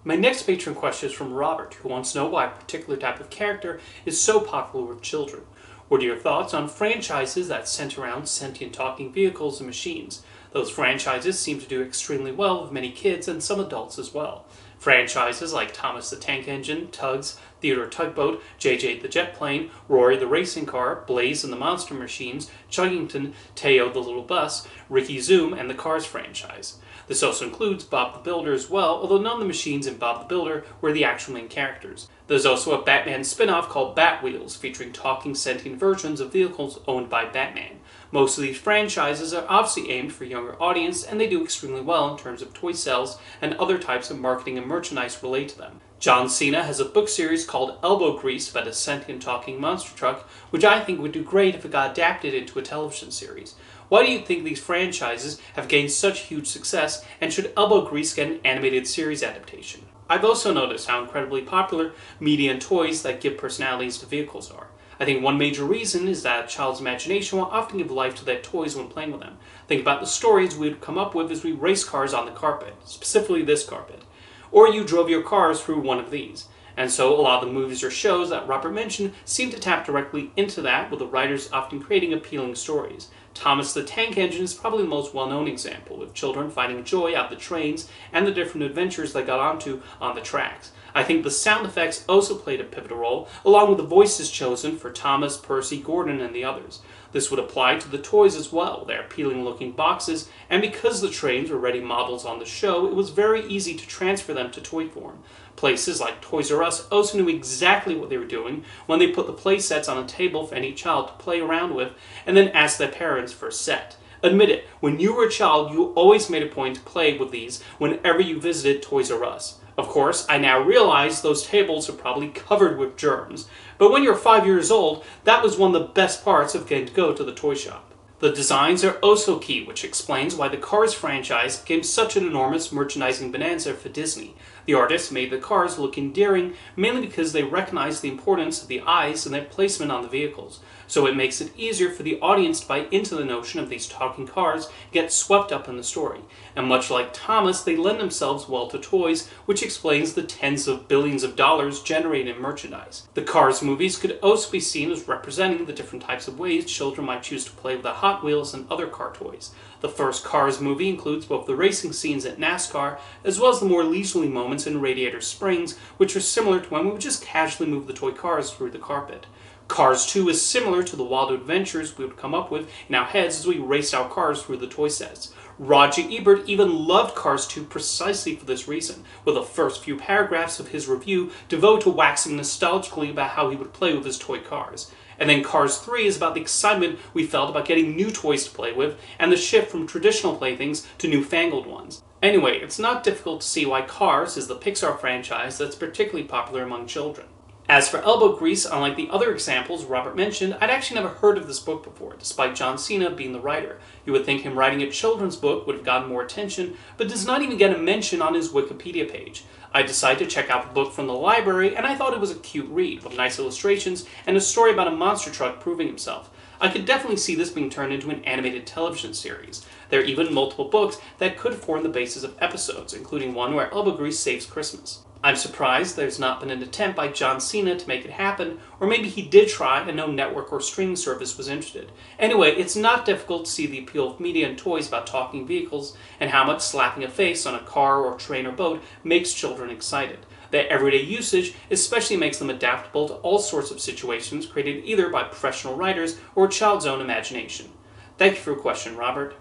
My next patron question is from Robert, who wants to know why a particular type of character is so popular with children. What are your thoughts on franchises that center around sentient talking vehicles and machines? Those franchises seem to do extremely well with many kids and some adults as well. Franchises like Thomas the Tank Engine, Tugs, Theodore Tugboat, JJ the Jet Plane, Rory the Racing Car, Blaze and the Monster Machines, Chuggington, Teo the Little Bus, Ricky Zoom, and the Cars franchise. This also includes Bob the Builder as well, although none of the machines in Bob the Builder were the actual main characters. There's also a Batman spin-off called Batwheels, featuring talking sentient versions of vehicles owned by Batman. Most of these franchises are obviously aimed for a younger audience, and they do extremely well in terms of toy sales and other types of marketing and merchandise related to them. John Cena has a book series called Elbow Grease about a sentient talking monster truck, which I think would do great if it got adapted into a television series. Why do you think these franchises have gained such huge success, and should Elbow Grease get an animated series adaptation? I've also noticed how incredibly popular media and toys that give personalities to vehicles are. I think one major reason is that a child's imagination will often give life to their toys when playing with them. Think about the stories we'd come up with as we race cars on the carpet, specifically this carpet. Or you drove your cars through one of these. And so a lot of the movies or shows that Robert mentioned seem to tap directly into that, with the writers often creating appealing stories. Thomas the Tank Engine is probably the most well-known example, with children finding joy out the trains and the different adventures they got onto on the tracks. I think the sound effects also played a pivotal role, along with the voices chosen for Thomas, Percy, Gordon, and the others. This would apply to the toys as well, their appealing-looking boxes, and because the trains were ready models on the show, it was very easy to transfer them to toy form. Places like Toys R Us also knew exactly what they were doing when they put the play sets on a table for any child to play around with, and then ask their parents for a set. Admit it, when you were a child, you always made a point to play with these whenever you visited Toys R Us. Of course, I now realize those tables are probably covered with germs, but when you're 5 years old, that was one of the best parts of getting to go to the toy shop. The designs are also key, which explains why the Cars franchise became such an enormous merchandising bonanza for Disney. The artists made the cars look endearing, mainly because they recognized the importance of the eyes and their placement on the vehicles. So it makes it easier for the audience to buy into the notion of these talking cars, get swept up in the story. And much like Thomas, they lend themselves well to toys, which explains the tens of billions of dollars generated in merchandise. The Cars movies could also be seen as representing the different types of ways children might choose to play with the Hot Wheels and other car toys. The first Cars movie includes both the racing scenes at NASCAR, as well as the more leisurely moments in Radiator Springs, which are similar to when we would just casually move the toy cars through the carpet. Cars 2 is similar to the wild adventures we would come up with in our heads as we raced our cars through the toy sets. Roger Ebert even loved Cars 2 precisely for this reason, with the first few paragraphs of his review devoted to waxing nostalgically about how he would play with his toy cars. And then Cars 3 is about the excitement we felt about getting new toys to play with, and the shift from traditional playthings to newfangled ones. Anyway, it's not difficult to see why Cars is the Pixar franchise that's particularly popular among children. As for Elbow Grease, unlike the other examples Robert mentioned, I'd actually never heard of this book before, despite John Cena being the writer. You would think him writing a children's book would have gotten more attention, but does not even get a mention on his Wikipedia page. I decided to check out the book from the library, and I thought it was a cute read, with nice illustrations and a story about a monster truck proving himself. I could definitely see this being turned into an animated television series. There are even multiple books that could form the basis of episodes, including one where Elbow Grease saves Christmas. I'm surprised there's not been an attempt by John Cena to make it happen, or maybe he did try and no network or streaming service was interested. Anyway, it's not difficult to see the appeal of media and toys about talking vehicles, and how much slapping a face on a car or train or boat makes children excited. Their everyday usage especially makes them adaptable to all sorts of situations created either by professional writers or a child's own imagination. Thank you for your question, Robert.